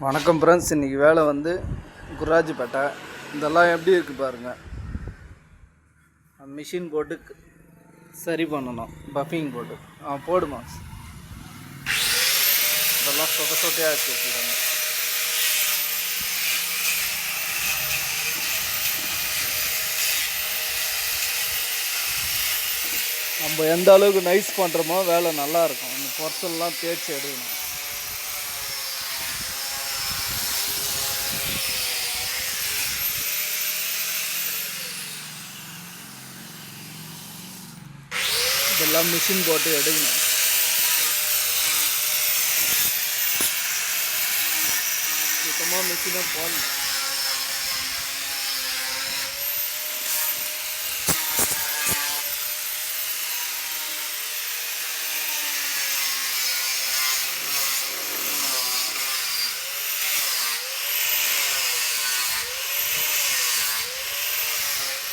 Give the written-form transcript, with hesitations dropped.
வணக்கம் ஃப்ரெண்ட்ஸ். இன்றைக்கி வேலை வந்து குராஜிப்பேட்டை. இதெல்லாம் எப்படி இருக்குது பாருங்கள். மிஷின் போட்டு சரி பண்ணணும். பஃபிங் போட்டு போடுமா. இதெல்லாம் சொட்டையாக வச்சு வச்சுக்கிறாங்க. நம்ம எந்த அளவுக்கு நைஸ் பண்ணுறோமோ வேலை நல்லாயிருக்கும். அந்த பொருத்தெல்லாம் தேய்ச்சி எடுக்கணும். இதெல்லாம் மிஷின் போட்டு எடுக்கணும். சுத்தமாக மிஷினும் போடணும்.